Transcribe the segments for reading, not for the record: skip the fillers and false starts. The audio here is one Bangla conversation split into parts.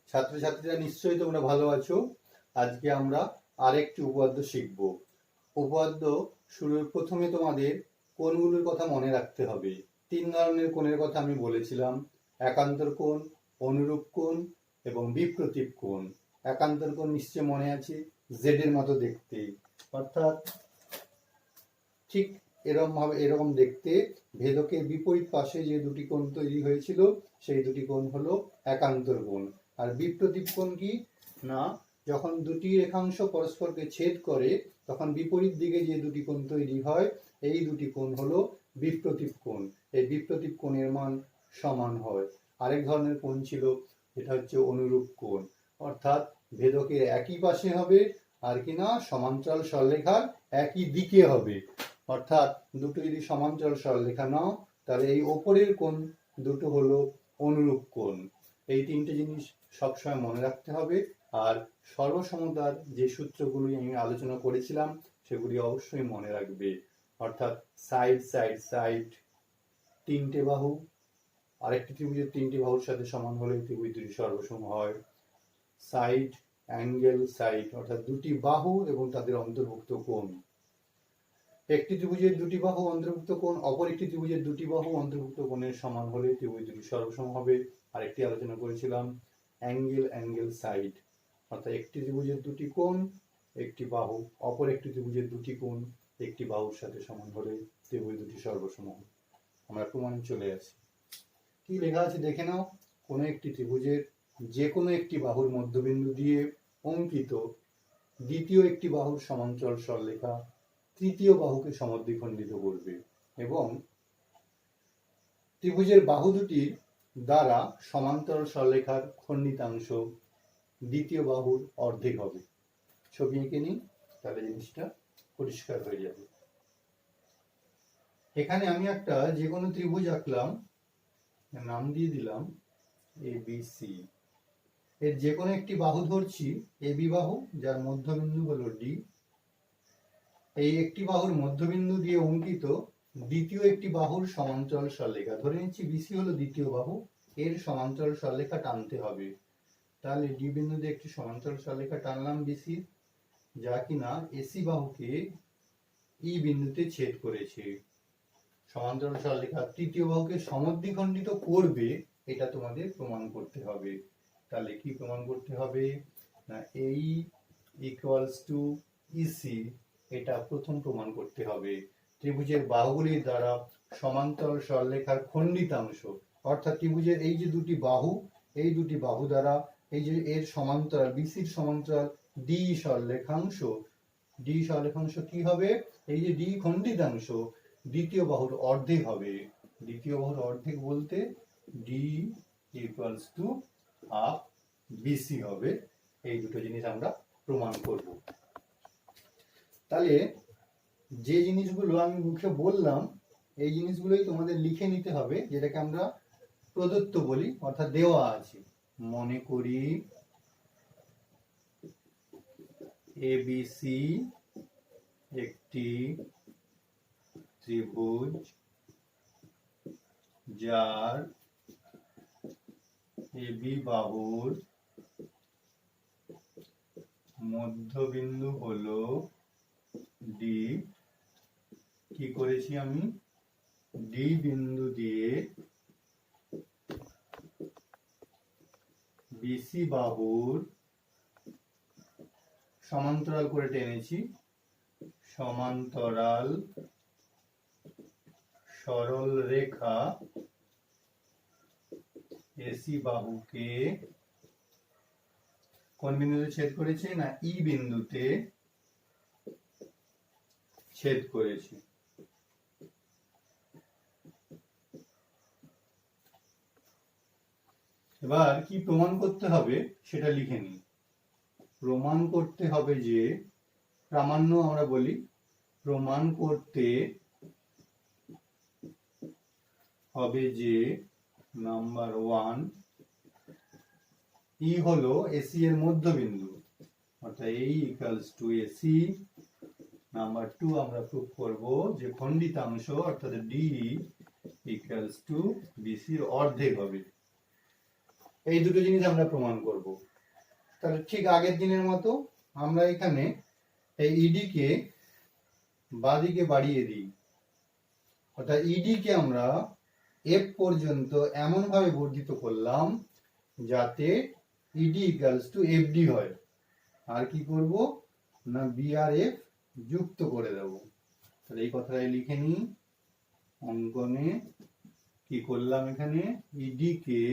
ছাত্রছাত্রীরা নিশ্চয়ই তোমরা ভালো আছো। আজকে আমরা আরেকটি উপপাদ্য শিখব। উপপাদ্য শুরুর প্রথমে তোমাদের কোণগুলোর কথা মনে রাখতে হবে। 3 ধরনের কোণের কথা আমি বলেছিলাম: একান্তর কোণ, অনুরূপ কোণ এবং বিপ্রতীপ কোণ। একান্তর কোণ নিশ্চয় মনে আছে, জেড এর মতো দেখতে, অর্থাৎ ঠিক এরকম দেখতে ভেদকের বিপরীত পাশে যে দুটি কোণ তৈরি হয়েছিল সেই দুটি কোণ হলো একান্তর কোণ। আর বিপ্রতীপ কোণ কি না, যখন দুটি রেখাংশ পরস্পরকে ছেদ করে তখন বিপরীত দিকে যে দুটি কোণ তৈরি হয় এই দুটি কোণ হলো বিপ্রতীপ কোণ। এই বিপ্রতীপ কোণের মান সমান হয়। আরেক ধরনের কোণ ছিল, এটা হচ্ছে অনুরূপ কোণ, অর্থাৎ ভেদকের একই পাশে হবে আর কিনা সমান্তরাল সরলরেখার একই দিকে হবে। অর্থাৎ দুটো যদি সমান্তরাল সরলরেখা নাও তাহলে এই ওপরের কোণ দুটো হলো অনুরূপ কোণ। এই তিনটে জিনিস সবসময় মনে রাখতে হবে। আর সর্বসমতার যে সূত্রগুলি আমি আলোচনা করেছিলাম সেগুলি অবশ্যই মনে রাখবে। অর্থাৎ সাইড সাইড সাইড, তিনটে বাহু আরেকটি ত্রিভুজের তিনটি বাহুর সাথে সমান হলে ত্রিভুজ দুটি সর্বসম হয়। সাইড, অ্যাঙ্গেল, সাইড অর্থাৎ দুটি বাহু এবং তাদের অন্তর্ভুক্ত কোণ। একটি ত্রিভুজের দুটি বাহু অন্তর্ভুক্ত কোণ অপর একটি ত্রিভুজের দুটি বাহু অন্তর্ভুক্ত কোণের সমান হলে ত্রিভুজ দুটি সর্বসম হবে। আরেকটি আলোচনা করেছিলাম অ্যাঙ্গেল, অ্যাঙ্গেল, সাইড অর্থাৎ একটি ত্রিভুজের দুটি কোণ একটি বাহু অপর একটি ত্রিভুজের দুটি কোণ একটি বাহুর সাথে সমান হলে ত্রিভুজ দুটি সর্বসম হবে। আমরা প্রমাণে চলে আসি। কি লেখা আছে দেখে নাও। কোনো একটি ত্রিভুজের যে কোনো একটি বাহুর মধ্যবিন্দু দিয়ে অঙ্কিত দ্বিতীয় একটি বাহুর সমান্তরাল সরলরেখা তৃতীয় বাহুকে সমদ্বিখণ্ডিত করবে এবং ত্রিভুজের বাহু দুটির দ্বারা সমান্তরাল সরলরেখার খণ্ডিতাংশ দ্বিতীয় বাহুর অর্ধেক হবে। ছবি এঁকে নিই, তাহলে জিনিসটা পরিষ্কার হয়ে যাবে। এখানে আমি একটা যে কোনো ত্রিভুজ আঁকলাম, নাম দিয়ে দিলাম ABC। এর যে কোনো একটি বাহু ধরছি AB বাহু, যার মধ্যবিন্দু হলো D। এই একটি বাহুর মধ্যবিন্দু দিয়ে অঙ্কিত দ্বিতীয় একটি বাহুর সমান্তরাল সরলরেখা, ধরে নিচ্ছি BC হলো দ্বিতীয় বাহু, এর সমান্তরাল সরলরেখা টানতে হবে। তাহলে D বিন্দু দিয়ে একটি সমান্তরাল সরলরেখা টানলাম BC, যা কিনা AC বাহুকে E বিন্দুতে ছেদ করেছে। সমান্তরাল সরলরেখা তৃতীয় বাহুকে সমদ্বিখণ্ডিত করবে, এটা তোমাদের প্রমাণ করতে হবে। তাহলে কি প্রমাণ করতে হবে না, AE ইকুয়ালস টু EC, এটা প্রথম প্রমাণ করতে হবে। ত্রিভুজের বাহুগুলির দ্বারা সমান্তরাল সরলরেখার খণ্ডিতাংশ, অর্থাৎ ত্রিভুজের এই যে দুটি বাহু, এই দুটি বাহু দ্বারা এই যে এর সমান্তরাল BCর সমান্তরাল D সরলরেখাংশ কি হবে, এই যে D খণ্ডিতাংশ দ্বিতীয় বাহুর অর্ধেক হবে। দ্বিতীয় বাহুর অর্ধেক বলতে D equals to half BC হবে। এই দুটো জিনিস আমরা প্রমাণ করব। তাহলে যে জিনিসগুলো আমি মুখে বললাম এই জিনিসগুলোই তোমাদের লিখে নিতে হবে, যেটাকে আমরা প্রদত্ত বলি, অর্থাৎ দেওয়া আছে। মনে করি ABC একটি ত্রিভুজ যার AB বাহুর মধ্যবিন্দু হলো D। কি করেছি আমি, D বিন্দু দিয়ে BC বাহুর সমান্তরাল করে টেনেছি, সমান্তরাল সরল রেখা AC বাহুকে কোন বিন্দুতে ছেদ করেছে না, E বিন্দুতে ছেদ করেছে। এবার কি প্রমাণ করতে হবে সেটা লিখে নিই। প্রমাণ করতে হবে যে, প্রামাণ্য আমরা বলি, প্রমাণ করতে হবে যে নাম্বার 1 E হলো AC এর মধ্যবিন্দু, অর্থাৎ A equals to AC। Number 2 আমরা প্রুফ করব যে খণ্ডিতাংশ অর্থাৎ D ইকুয়ালস টু BC এর অর্ধেক হবে। এই দুটো জিনিস আমরা প্রমাণ করব। তাহলে ঠিক আগের দিনের মতো আমরা এখানে এই ইডি কে বাদিকে বাড়িয়ে দিই, অর্থাৎ ইডি কে আমরা এফ পর্যন্ত এমন ভাবে বর্ধিত করলাম যাতে ইডি ইকুয়ালস টু এফডি হয়। আর কি করব না বি আর এফ যুক্ত করে দেব। তাহলে এই কথাটাই লিখে নিই, অঙ্কনে কি করলাম, এখানে ইডি কে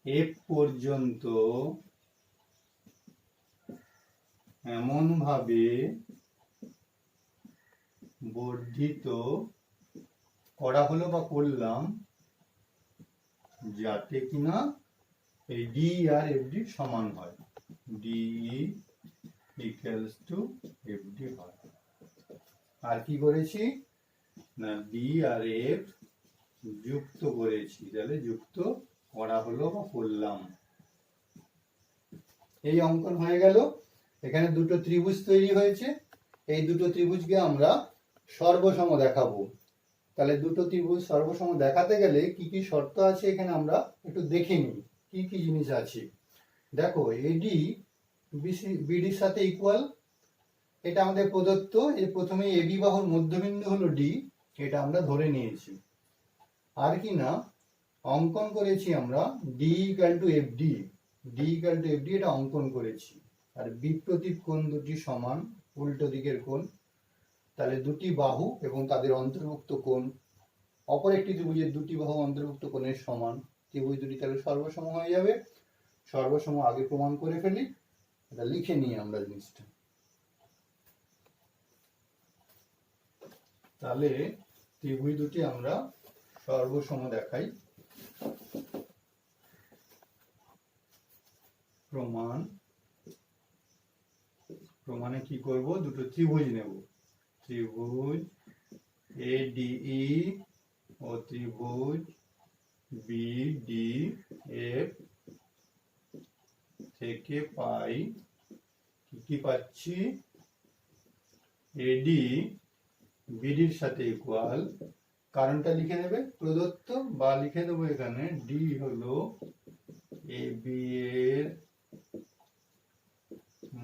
এফ পর্যন্ত এমন ভাবে বর্ধিত করা হলো বা করলাম যাতে কিনা এই ডি আর এফডি সমান হয়, ডি ইকুয়ালস টু এফডি হয়। আর কি করেছি না বি আর এফ যুক্ত করেছি, তাহলে যুক্ত করা হলো বা করলাম। এই অঙ্কন হয়ে গেল। এখানে দুটো ত্রিভুজ তৈরি হয়েছে, এই দুটো ত্রিভুজকে আমরা সর্বসম দেখাবো। তাহলে দুটো ত্রিভুজ সর্বসম দেখাতে গেলে কি কি শর্ত আছে এখানে আমরা একটু দেখে নিই, কি কি জিনিস আছে। দেখো এডি বিডির সাথে ইকুয়াল, এটা আমাদের প্রদত্ত। এর প্রথমে এবি বাহুর মধ্যবিন্দু হলো ডি, এটা আমরা ধরে নিয়েছি। আর কি না অঙ্কন করেছি আমরা D equal two FD, D equal two FD এটা অঙ্কন করেছি। আর বিপ্রতীপ কোণ দুটি সমান, উল্টো দিকের কোণ। তাহলে দুটি বাহু এবং তাদের অন্তর্ভুক্ত কোণ অপর একটি ত্রিভুজের দুটি বাহু অন্তর্ভুক্ত কোণের সমান, ত্রিভুজ দুটি তাহলে সর্বসম হয়ে যাবে। সর্বসম আগে প্রমাণ করে ফেলি, এটা লিখে নিই আমরা জিনিসটা। তাহলে ত্রিভুজ দুটি আমরা সর্বসম দেখাই। প্রমাণে কি করব, দুটো ত্রিভুজ নেব, ত্রিভুজ এডিই ও ত্রিভুজ বিডিএফ থেকে পাই কি পাচ্ছি, এডি বিডির সাথে ইকুয়াল, কারণটা লিখে নেবে প্রদত্ত, বা লিখে দেবো এখানে ডি হলো এ বি এর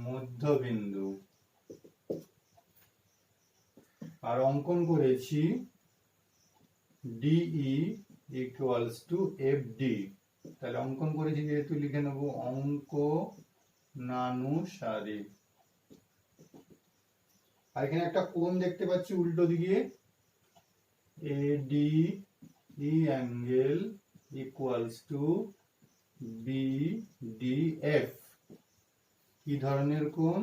মধ্যবিন্দু। আর অঙ্কন করেছি DE equals to F D. তাহলে অঙ্কন করেছি যেহেতু লিখে নেব অঙ্কনানুসারে। আর এখানে একটা কোণ দেখতে পাচ্ছি উল্টো দিকে, এডি অ্যাঙ্গেল ইকুয়ালস টু বিডিএফ। কি ধরনের কোণ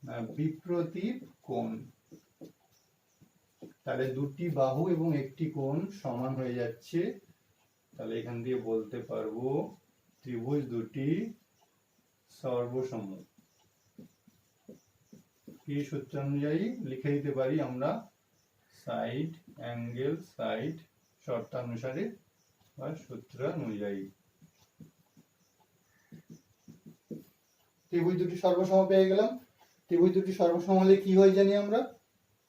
না বিপ্রতীপ কোণ। তাহলে দুটি বাহু এবং একটি কোণ সমান হয়ে যাচ্ছে। তাহলে এখান দিয়ে বলতে পারবো ত্রিভুজ দুটি সর্বসম। কি সূত্র অনুযায়ী লিখে দিতে পারি আমরা, সাইড অ্যাঙ্গেল সাইড শর্তানুসারে বা সূত্র অনুযায়ী। ত্রিভুজ দুটি সর্বসম পেয়ে গেলাম। ত্রিভুজ দুটি সর্বসম হলে কি হয় জানি আমরা,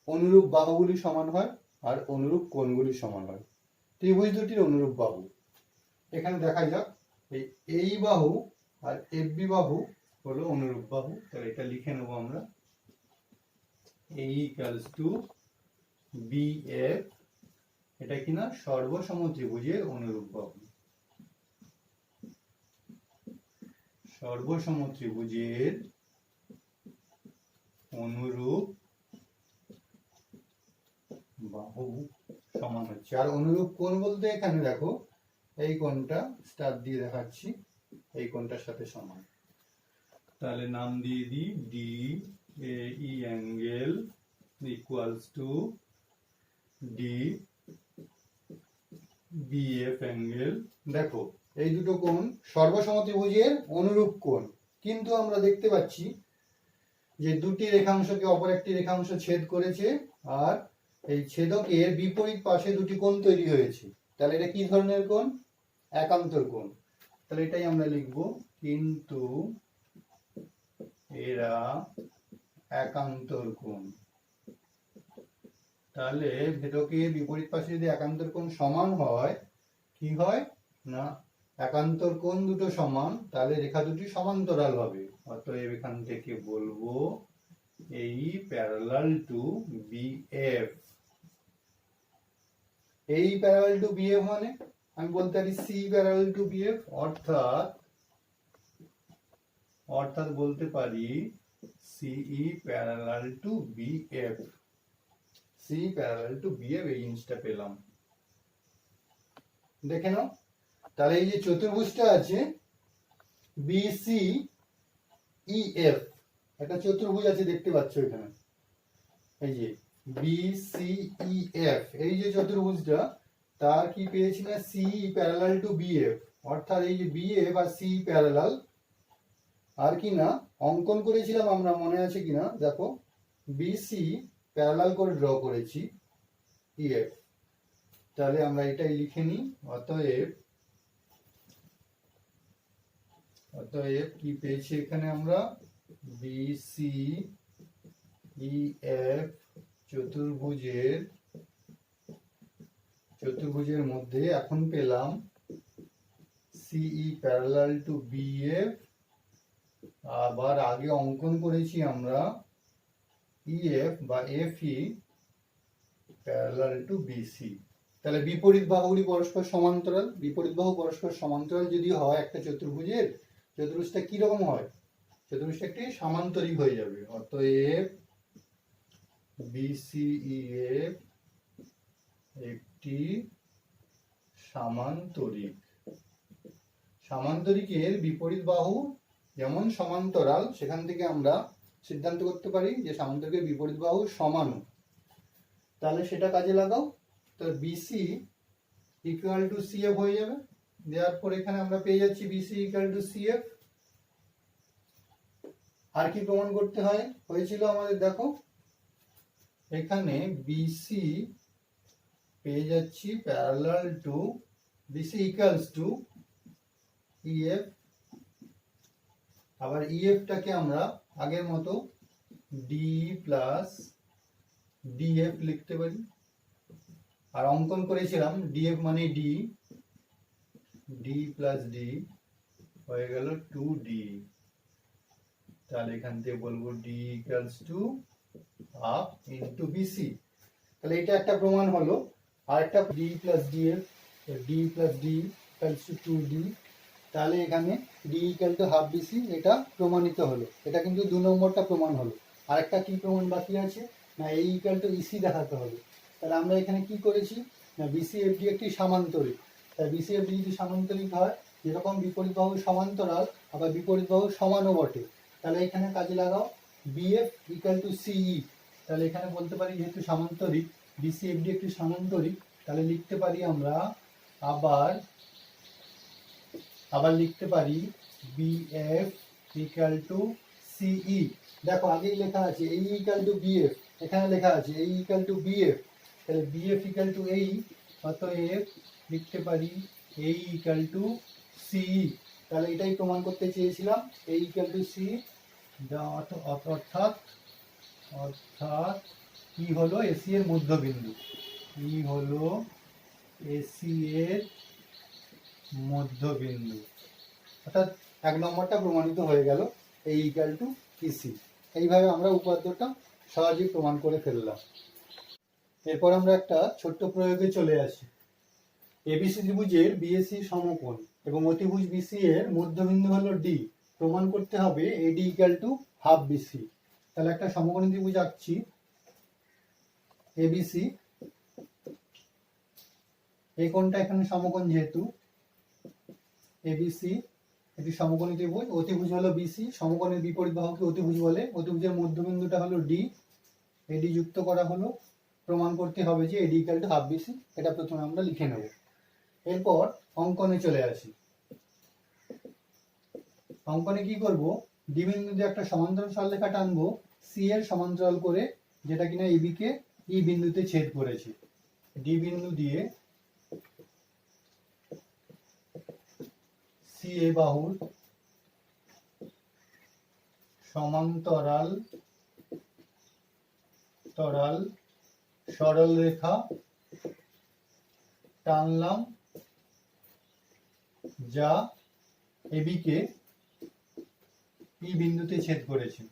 অনুরূপ বাহুগুলি সমান হয় আর অনুরূপ কোণগুলি সমান হয়। ত্রিভুজ দুটির অনুরূপ বাহু এখানে দেখা যাক, এই বাহু আর এফবি বাহু হলো অনুরূপ বাহু। তাহলে এটা লিখে নেব আমরা, এ ইকুয়ালস টু বিএফ, এটা কিনা সর্বসম ত্রিভুজের অনুরূপ বাহু। সর্বসম ত্রিভুজের অনুরূপ বাহু সমান হচ্ছে। আর অনুরূপ কোণ বলতে এখানে দেখো এই কোণটা স্টার দিয়ে দেখাচ্ছি, এই কোণটার সাথে সমান। তাহলে নাম দিয়ে দিই D E angle equals to D BF angle. দেখো এই দুটো কোণ সর্বসম ত্রিভুজের অনুরূপ কোণ, কিন্তু আমরা দেখতে পাচ্ছি যে দুটি রেখাংশকে অপর একটি রেখাংশ ছেদ করেছে আর এই ছেদকের বিপরীত পাশে দুটি কোণ তৈরি হয়েছে। তাহলে এটা কি ধরনের কোণ, একান্তর কোণ। তাহলে এটাই আমরা লিখব, কিন্তু এরা একান্তর কোণ। তাহলে ভেদকের বিপরীত পাশে যদি একান্তর কোণ সমান হয়, কি হয় না, একান্তর কোণ দুটো সমান, তাহলে রেখা দুটি সমান্তরাল হবে। অতএব এখান থেকে বলবো এই প্যারালাল টু বিএফ। এই প্যারালাল টু বিএফ মানে আমি বলতে পারি সি প্যারালাল টু বিএফ, অর্থাৎ বলতে পারি CE parallel to BF. C parallel to BF, এই জিনিসটা পেলাম। দেখে নাও, তাহলে এই যে চতুর্ভুজটা আছে বিসি ইএফ, একটা চতুর্ভুজ আছে দেখতে পাচ্ছ এখানে, এই যে বিসিইএফ, এই যে চতুর্ভুজটা, তার কি পেয়েছি না সি প্যারালাল টু বিএফ, অর্থাৎ এই যে বিএফ আর সি প্যারালাল। আর কি না অঙ্কন করেছিলাম আমরা, মনে আছে কিনা দেখো, বিসি প্যারালাল করে ড্র করেছি ইএফ। তাহলে আমরা এটাই লিখে নিই। অতএব কি পেয়েছি এখানে আমরা, বিসি ইএফ চতুর্ভুজের মধ্যে এখন পেলাম সিই প্যারালাল টু বিএফ, আবার আগে অঙ্কন করেছি আমরা ইএফ বা এফই প্যারালাল টু বিসি। তাহলে বিপরীত বাহুগুলি পরস্পর সমান্তরাল, বিপরীত বাহু পরস্পর সমান্তরাল যদি হয় একটা চতুর্ভুজের, চতুর্ভুজটা কি রকম হয়, চতুর্ভুজটা একটি সামান্তরিক হয়ে যাবে। অতএব বিসিইএফ একটি সামান্তরিক। সামান্তরিকের বিপরীত বাহু যেমন সমান্তরাল, সেখান থেকে আমরা সিদ্ধান্ত করতে পারি যে সামান্তরিকের বিপরীত বাহু সমান। তাহলে সেটা কাজে লাগাও, তো বিসি ইকুয়াল টু সিএফ হয়ে যাবে। দেওয়ার পর এখানে আমরা পেয়ে যাচ্ছি বিসি ইকুয়াল টু সিএফ। আর কি প্রমাণ করতে হয়েছিল আমাদের, দেখো এখানে বিসি পেয়ে যাচ্ছি parallel to, BC equals to EF, আবার ইএফটাকে আমরা আগের মতো ডি প্লাস ডিএফ লিখতে পারি। আর অঙ্কন করেছিলাম ডিএফ মানে ডি প্লাস ডি হয়ে গেল 2D। তাহলে এখান থেকে বলবো D equals to half into BC. তাহলে এটা একটা প্রমাণ হলো। আর একটা D plus DF, D plus D equals to 2D। তাহলে এখানে D equal to half BC, এটা প্রমাণিত হলো। এটা কিন্তু 2 নম্বরটা প্রমাণ হলো। আরেকটা কি প্রমাণ বাকি আছে না, এই ইকুয়াল টু ইসি দেখাতে হবে। তাহলে আমরা এখানে কি করেছি না, বিসিএফডি একটি সামান্তরিক। তাই বিসিএফডি যদি সামান্তরিক হয়, যেরকম বিপরীত বাহু সমান্তরাল আবার বিপরীত বাহু সমানও বটে, তাহলে এখানে কাজে লাগাও বিএফ ইকুয়াল টু সিই। তাহলে এখানে বলতে পারি যেহেতু সামান্তরিক, বিসিএফডি একটি সামান্তরিক, তাহলে লিখতে পারি আমরা আবার লিখতে পারি বিএফ ইকুয়াল টু সিই। দেখো আগেই লেখা আছে এই ইকুয়াল টু বিএফ, এখানে লেখা আছে এই ইকুয়াল টু বিএফ, তাহলে বিএফ ইকুয়াল টু এই, অতএব লিখতে পারি এই ইকুয়াল টু সিই। তাহলে এটাই প্রমাণ করতে চেয়েছিলাম, এই ইকুয়াল টু সি, অর্থাৎ ই হলো এসি এর মধ্যবিন্দু, ই হলো এসি এর মধ্যবিন্দু। অর্থাৎ 1 নম্বরটা প্রমাণিত হয়ে গেল, এই ইকুয়াল টু ইসি। এইভাবে আমরা উপপাদ্যটা সহজেই প্রমাণ করে ফেললাম। এরপর আমরা একটা ছোট্ট প্রয়োগে চলে আসি। এবিসি ত্রিভুজের বিএসি সমকোণ এবং অতিভুজ বিসি এর মধ্যবিন্দু হলো ডি। প্রমাণ করতে হবে AD equal to half BC. তাহলে একটা সমকোণী ত্রিভুজ আঁকছি এবিসি। এই কোণটা এখানে সমকোণ, যেহেতু এবিসি একটি সমকোণী ত্রিভুজ, অতিভুজ হলো বিসি, সমকোণের বিপরীত বাহুকে অতিভুজ বলে, অতিভুজের মধ্যবিন্দুটা হলো ডি, এডি যুক্ত করা হলো। প্রমাণ করতে হবে যে AD equal to half BC, এটা প্রথমে আমরা লিখে নেব। এরপর অঙ্কনে চলে আসি। অঙ্কনে কি করব, ডি বিন্দুতে একটা সমান্তরাল সরলরেখা টানবো সি এর সমান্তরাল করে, যেটা কিনা এবি কে ই বিন্দুতে ছেদ করেছে। ডি বিন্দু দিয়ে সি এ বাহুর সমান্তরাল সরল রেখা টানলাম যা এবি কে ই বিন্দুতে ছেদ করেছে,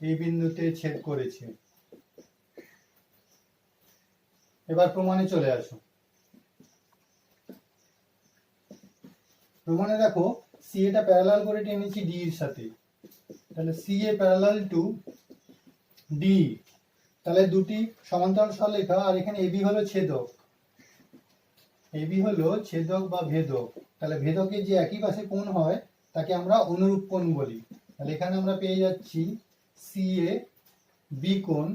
এই বিন্দুতে ছেদ করেছে। এবার প্রমাণে চলে আসো। প্রমাণে দেখো সি এটা প্যারালাল করে টেনেছি ডি এর সাথে, তাহলে C A parallel to D, তাহলে দুটি সমান্তরাল সরলরেখা, আর এখানে এবি হলো ছেদক, এবি হলো ছেদক বা ভেদক। তাহলে ভেদকের যে একই পাশে কোণ হয় তাকে আমরা অনুরূপ কোণ বলি। তাহলে এখানে আমরা পেয়ে যাচ্ছি সি এ বি কোণ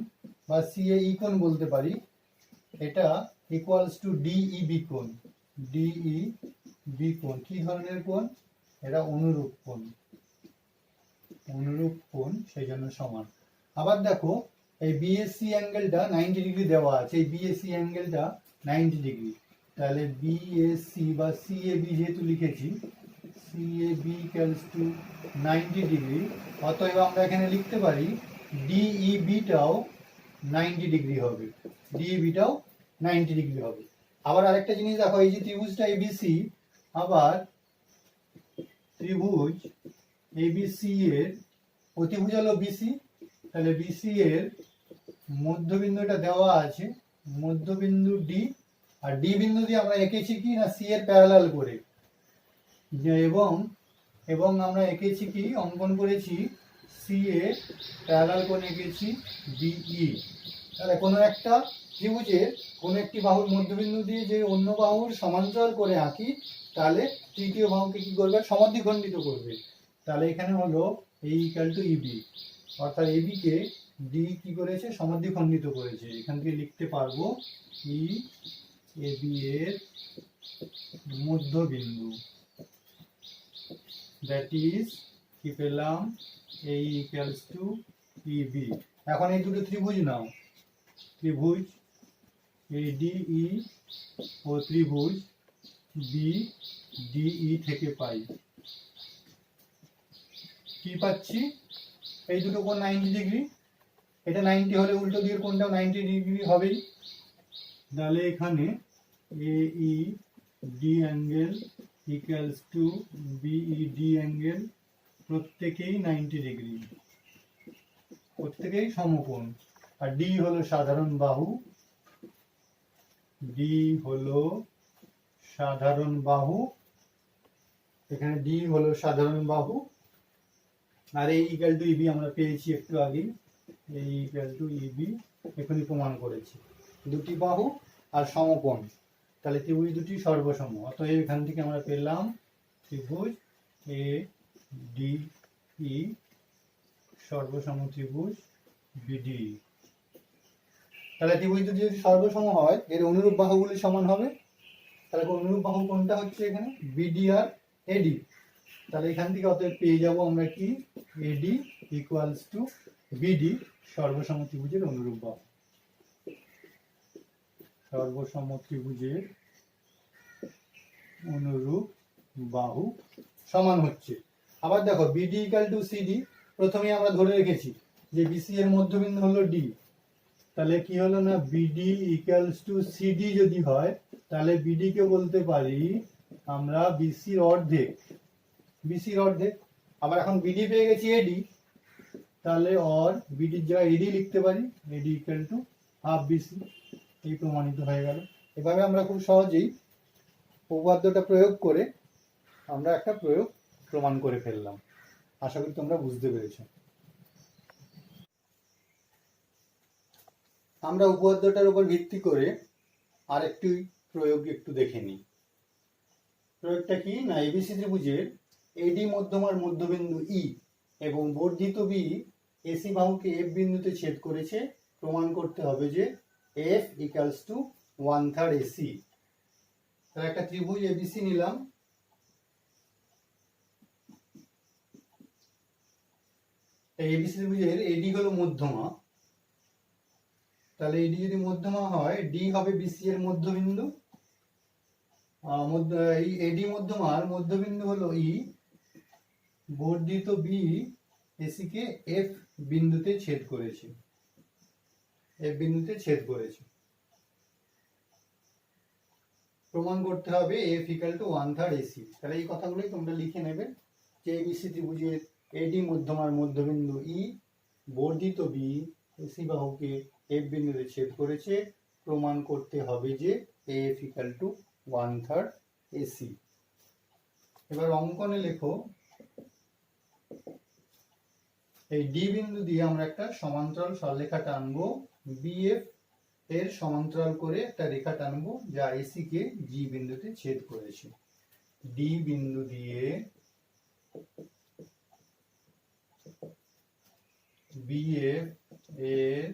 বা সি এ ই কোণ বলতে পারি, এটা ইকুয়ালস টু ডিই বি কোণ। ডিই বি কোণ কি ধরনের কোণ? এটা অনুরূপ কোণ, অনুরূপ কোণ, সেই জন্য সমান। আবার দেখো এই বিএসসি অ্যাঙ্গেলটা 90 ডিগ্রি দেওয়া আছে, এই বিএসসি অ্যাঙ্গেলটা 90 ডিগ্রি, তাহলে বিএসসি বা সিএবি যেহেতু লিখেছি, সিএবি ইকুয়ালস টু 90 ডিগ্রি, অতএব আমরা এখানে লিখতে পারি ডিইবিটাও 90 ডিগ্রি হবে, ডিইবিটাও 90 ডিগ্রি হবে। আবার আরেকটা জিনিস দেখো, এই যে ত্রিভুজটা এবিসি, আবার ত্রিভুজ এবিসি এর অতিভুজ হলো বিসি, তাহলে বিসি এর মধ্যবিন্দুটা দেওয়া আছে, মধ্যবিন্দু ডি, আর ডি বিন্দু দিয়ে আমরা এঁকেছি কি না সি এর প্যারালাল করে, এবং এবং আমরা এঁকেছি কি, অঙ্কন করেছি সি এর প্যারালাল কোণ এঁকেছি বিই। তাহলে কোনো একটা ত্রিভুজের কোনো একটি বাহুর মধ্যবিন্দু দিয়ে যে অন্য বাহুর সমান্তরাল করে আঁকি, তাহলে তৃতীয় বাহুকে কি করবে, সমদ্বিখণ্ডিত করবে। তাহলে এখানে হলো এই ইকুয়াল টু ইবি, অর্থাৎ এবি কে ডি কি করেছে, সমদ্বিখণ্ডিত করেছে। এখান থেকে লিখতে পারবো ই এবি এর মধ্যবিন্দু, দ্যাট ইজ কি পেলাম, এই ইকুয়ালস টু ইবি। এখন এই দুটো ত্রিভুজ নাও, ত্রিভুজ এডিই ও ত্রিভুজ বিডিই থেকে পাই কি পাচ্ছি, এই দুটো কোণ 90 ডিগ্রি, এটা 90 হলে উল্টো দিকের কোণটাও 90 ডিগ্রি হবেই। তাহলে এখানে এই D angle equals to BED angle প্রত্যেকেই 90 ডিগ্রি, প্রত্যেকেই সমকোণ। আর ডি হলো সাধারণ বাহু, ডি হলো সাধারণ বাহু, এখানে ডি হলো সাধারণ বাহু। আর এই ইকুয়াল টু ইবি আমরা পেয়েছি একটু আগে, এই ইকুয়াল টু ইবি এখনই প্রমাণ করেছি, দুটি বাহু আর সমকোণ, তাহলে ত্রিভুজ দুটি সর্বসম। অতএব এখান থেকে আমরা পেলাম ত্রিভুজ এ ডি ই সর্বসম ত্রিভুজ বিডি। তাহলে ত্রিভুজ দুটি যদি সর্বসম হয়, এর অনুরূপ বাহুগুলি সমান হবে। তাহলে অনুরূপ বাহু কোনটা হচ্ছে এখানে, বিডি আর এডি। তাহলে এখান থেকে অতএব পেয়ে যাব আমরা কি, এডি ইকুয়ালস টু বিডি, সর্বসম ত্রিভুজের অনুরূপ বাহু, সর্বসম ত্রিভুজের অনুরূপ বাহু সমান হচ্ছে। আবার দেখো বিডি ইকুয়াল টু সিডি, প্রথমে আমরা ধরে রেখেছি যে বিসি এর মধ্যবিন্দু হলো ডি, তাহলে কি হলো না, বিডি ইকুয়ালস টু সিডি যদি হয়, তাহলে বিডি কে বলতে পারি আমরা বিসির অর্ধেক, বিসির অর্ধেক। আবার এখন বিডি পেয়ে গেছি এডি, তাহলে অর বিডির জায়গায় এডি লিখতে পারি, AD equal to half BC, এই প্রমাণিত হয়ে গেল। এভাবে আমরা খুব সহজেই উপপাদ্যটা প্রয়োগ করে আমরা একটা প্রয়োগ প্রমাণ করে ফেললাম। আশা করি তোমরা বুঝতে পেরেছো। আমরা উপপাদ্যটার উপর ভিত্তি করে আরেকটি প্রয়োগ একটু দেখে নিই। প্রয়োগটা কি না, এবিসি ত্রিভুজের এডি মধ্যমার মধ্যবিন্দু ই এবং বর্ধিত বি এসি বাহুকে এফ বিন্দুতে ছেদ করেছে, প্রমাণ করতে হবে যে এফ ইকুয়ালস টু 1/3 এসি। তাহলে একটা ত্রিভুজ এবিসি নিলাম, এই এবিসি ত্রিভুজের এডি হলো মধ্যমা, তাহলে এডি যদি মধ্যমা হয়, ডি হবে বিসি এর মধ্যবিন্দু, এই এডি মধ্যমার মধ্যবিন্দু হলো ই, বর্ধিত বি এসি কে এফ বিন্দুতে ছেদ করেছে, এফ বিন্দুতে ছেদ করেছে। প্রমাণ করতে হবে এফ ইকাল টু 1/3 এসি। তাহলে এই কথাগুলোই তোমরা লিখে নেবে যে এবিসি ত্রিভুজের এডি মধ্যমার মধ্যবিন্দু ই, বর্ধিত বি এসি বাহুকে এফ বিন্দুতে ছেদ করেছে, প্রমাণ করতে হবে যে এফ ইকাল টু 1/3 এসি। এবার অঙ্কনে লেখো এই ডি বিন্দু দিয়ে আমরা একটা সমান্তরাল সরলরেখা টানবো, বিএফ এর সমান্তরাল করে একটা রেখা টানবো যা এসি কে জি বিন্দুতে ছেদ করেছে। ডি বিন্দু দিয়ে বিএফ এর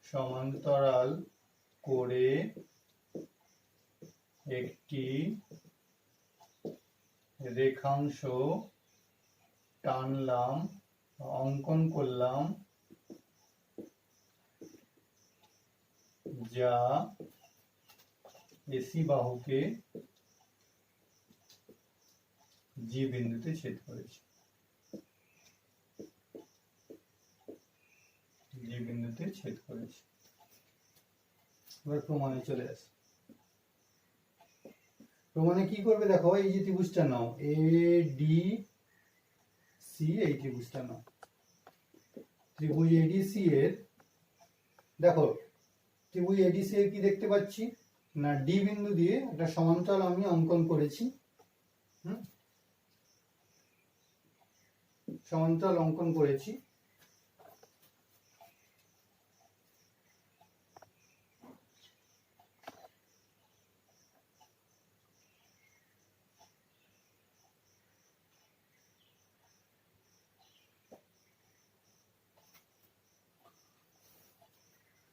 সমান্তরাল করে একটি রেখাংশ টানলাম, অঙ্কন করলাম, যা এসি বাহুকে জি বিন্দুতে ছেদ করেছে। জি বিন্দুতে ছেদ করেছে। এবার প্রমাণে চলে আসে। প্রমাণে কি করবে দেখো, এই যে ত্রিভুজটা নাও এ ডি সি, এই ত্রিভুজটা নাও। ত্রিভুজ এডিসি এর দেখো, ত্রিভুজ এডিসি এর কি দেখতে পাচ্ছি না, ডি বিন্দু দিয়ে একটা সমান্তরাল আমি অঙ্কন করেছি। সমান্তরাল অঙ্কন করেছি।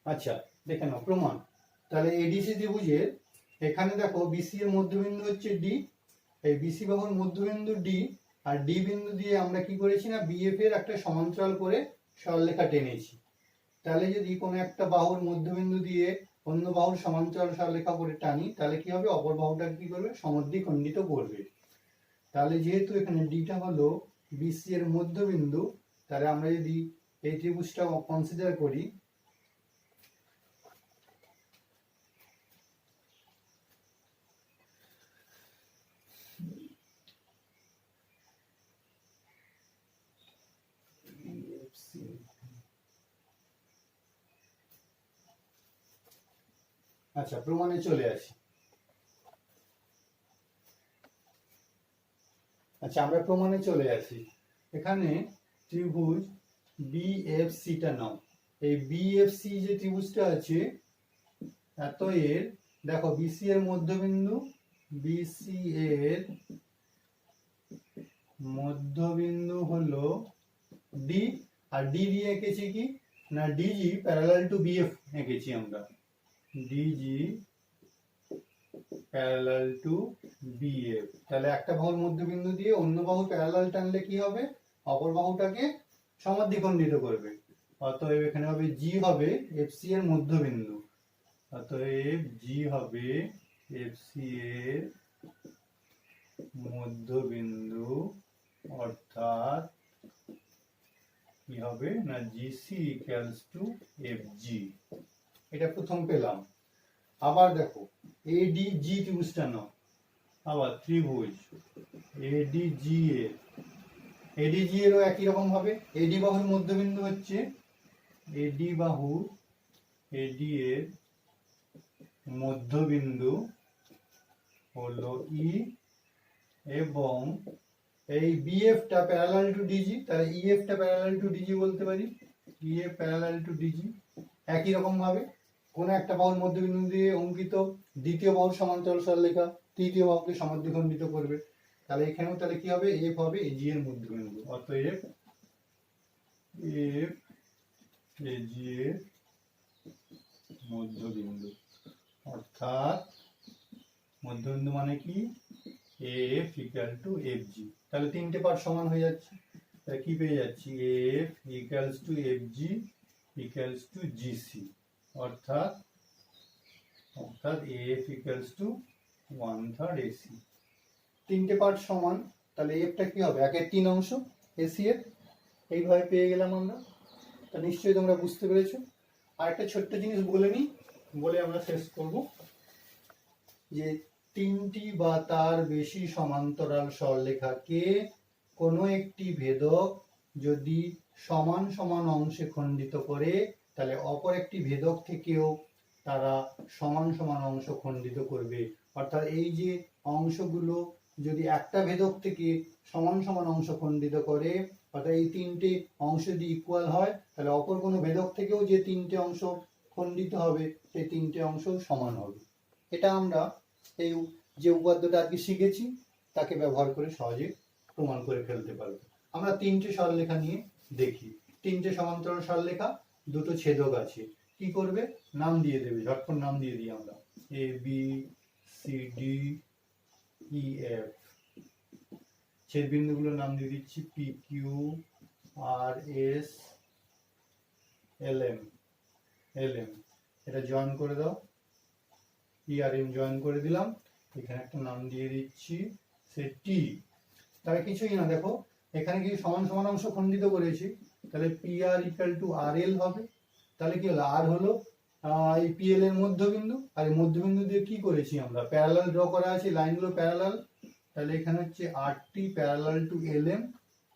আচ্ছা দেখে নাও প্রমাণ। তাহলে এডিসি ত্রিভুজের এখানে দেখো বিসি এর মধ্যবিন্দু হচ্ছে ডি, এই বিসি বাহুর মধ্যবিন্দু ডি, আর ডি বিন্দু দিয়ে আমরা কি করেছি না বিএফ এর একটা সমান্তরাল করে সরলরেখা টেনেছি। তাহলে যদি কোনো একটা বাহুর মধ্যবিন্দু দিয়ে অন্য বাহুর সমান্তরাল সরলরেখা করে টানি, তাহলে কি হবে, অপর বাহুটা কি করবে, সমদ্বিখণ্ডিত করবে। তাহলে যেহেতু এখানে ডিটা হলো বিসি এর মধ্যবিন্দু, তাহলে আমরা যদি এই ত্রিভুজটা কনসিডার করি, আচ্ছা প্রমাণে চলে আসি। আচ্ছা আমরা প্রমাণে চলে আসি। এখানে ত্রিভুজ বিএফসি টা নাও। এই বিএফসি যে ত্রিভুজটা আছে, এত এর দেখো বিসি এর মধ্যবিন্দু, বিসি এর মধ্যবিন্দু হলো ডি, আর ডি দিয়ে এঁকেছি কি না ডিজি প্যারালাল টু বিএফ এঁকেছি আমরা, ডিজি প্যারালাল টু বিএফ। তাহলে একটা বাহুর মধ্যবিন্দু দিয়ে অন্য বাহু প্যারালাল টানলে কি হবে, অপর বাহুটাকে সমদ্বিখণ্ডিত করবে। অতএব এখানে হবে জি হবে এফসি এর মধ্যবিন্দু, অতএব জি হবে এফসি এর মধ্যবিন্দু, অর্থাৎ কি হবে না জিসি ইকুয়ালস টু এফজি। এটা প্রথম পেলাম। আবার দেখো এডিজি ত্রিভুজটা নাও, আবার ত্রিভুজ এডিজি এর, এডিজি এরও একই রকম ভাবে এডি বাহুর মধ্যবিন্দু হচ্ছে এডি বাহু, এডি এর মধ্যবিন্দু হলো ই, এবং এই বিএফ টা প্যারালাল টু ডিজি, তাহলে ইএফ টা প্যারালাল টু ডিজি বলতে পারি, ইএফ প্যারালাল টু ডিজি। একই রকম ভাবে কোন একটা বাহুর মধ্যবিন্দু দিয়ে অঙ্কিত দ্বিতীয় বাহুর সমান্তরাল সরলরেখা তৃতীয় বাহুকে সমদ্বিখণ্ডিত করবে। তাহলে এখানেও তাহলে কি হবে, এফ হবে এজি এর মধ্যবিন্দু, অতএব এফ এজি এর মধ্যবিন্দু, অর্থাৎ মধ্যবিন্দু মানে কি F equal to F G. তাহলে তিনটে পার্ট সমান হয়ে যাচ্ছে। তাহলে কি পেয়ে যাচ্ছি, F equals to F G equals to GC, অর্থাৎ এফ ইকুয়ালস টু 1/3 এসি। তিনটে পার্ট সমান, তাহলে এফটা কি হবে, 1/3 অংশ এসি এর। এইভাবে পেয়ে গেলাম আমরা। তা নিশ্চয়ই তোমরা বুঝতে পেরেছো। আর একটা ছোট্ট জিনিস বলে নিই, বলে আমরা শেষ করব, যে তিনটি বা তার বেশি সমান্তরাল সরলরেখাকে কোনো একটি ভেদক যদি সমান সমান অংশে খণ্ডিত করে, তাহলে অপর একটি ভেদক থেকেও তারা সমান সমান অংশ খণ্ডিত করবে। অর্থাৎ এই যে অংশগুলো যদি একটা ভেদক থেকে সমান সমান অংশ খণ্ডিত করে, অর্থাৎ এই তিনটে অংশ যদি ইকুয়াল হয়, তাহলে অপর কোনো ভেদক থেকেও যে তিনটে অংশ খণ্ডিত হবে সেই তিনটে অংশ সমান হবে। এটা আমরা এই যে উপপাদ্যটা আজকে শিখেছি তাকে ব্যবহার করে সহজে প্রমাণ করে ফেলতে পারবো। আমরা তিনটে সরলরেখা নিয়ে দেখি। তিনটে সমান্তরাল সরলরেখা, দুটো ছেদক আছে, কি করবে? নাম দিয়ে দেবে, ঝটপট নাম দিয়ে দিই আমরা, A B C D E F. ছেদ বিন্দুগুলোর নাম দিয়ে দিচ্ছি P Q R S L M. এটা জয়েন করে দাও, পি আর এম জয়েন করে দিলাম। এখানে একটা নাম দিয়ে দিচ্ছি সে টি। তাহলে কিছুই না, দেখো এখানে কি সমান সমান অংশ খণ্ডিত করেছি, তাহলে P R equal to R এল হবে। তাহলে কি হলো? আর হলো এই পি এল এর মধ্যবিন্দু, আর এই মধ্যবিন্দু দিয়ে কি করেছি আমরা? প্যারালাল ড্র করা আছে, লাইনগুলো প্যারালাল। তাহলে এখানে হচ্ছে আর টি প্যারালাল টু এল এম।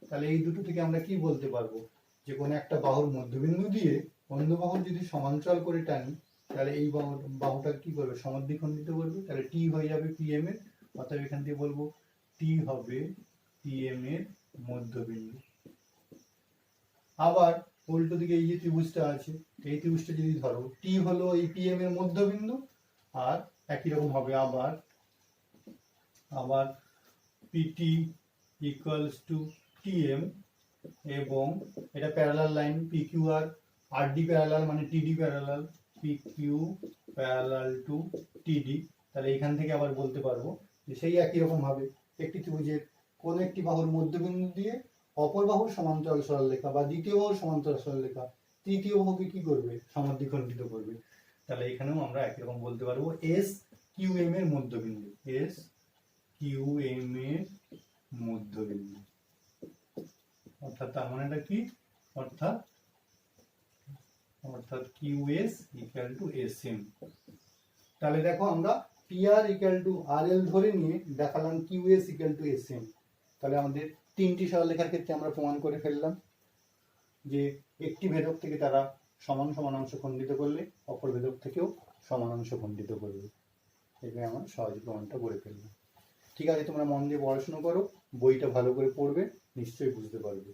তাহলে এই দুটো থেকে আমরা কি বলতে পারবো? যে কোনো একটা বাহুর মধ্যবিন্দু দিয়ে অন্য বাহুর যদি সমান্তরাল করে টানি, তাহলে এই বাহুটা কি করবে? সমদ্বিখণ্ডিত করবে। তাহলে টি হয়ে যাবে পি এম এর, অর্থাৎ এখান থেকে বলবো টি হবে পি এম এর মধ্যবিন্দু। আবার উল্টো দিকে এই যে ত্রিভুজটা আছে, এই ত্রিভুজটা যদি ধরো, টি হলো এই পি এম এর মধ্যবিন্দু, আর একই রকম হবে আবার পিটি ইকুয়ালস টু টিএম, এবং এটা প্যারালাল লাইন, পি কিউ আর ডি প্যারালাল মানে TD parallel, P Q parallel to TD. তাহলে এখান থেকে আবার বলতে পারবো যে সেই একই রকম ভাবে একটি ত্রিভুজের কোন একটি বাহুর মধ্যবিন্দু দিয়ে অপর বাহুর সমান্তরাল সরলরেখা বা দ্বিতীয় বাহুর সমান্তরাল সরলরেখা তৃতীয় বাহুকে কি করবে? সমদ্বিখণ্ডিত করবে। তাহলে এখানেও আমরা একই রকম বলতে পারবো এস কিউ এম এর মধ্যবিন্দু, এস কিউ এম এর মধ্যবিন্দু। অর্থাৎ তার মানেটা কি? অর্থাৎ Q S equal to S M. তাহলে দেখো আমরা P R equal to R L ধরে নিয়ে দেখালাম Q S equal to S M. তাহলে আমাদের তিনটি সরলরেখার ক্ষেত্রে আমরা প্রমাণ করে ফেললাম যে একটি ভেদক থেকে তারা সমান সমান অংশ খণ্ডিত করলে অপর ভেদক থেকেও সমান অংশ খণ্ডিত করবে। এটাই আমরা সহজে প্রমাণটা করে ফেললাম। ঠিক আছে, তোমরা মন দিয়ে পড়াশোনা করো, বইটা ভালো করে পড়বে, নিশ্চয়ই বুঝতে পারবে।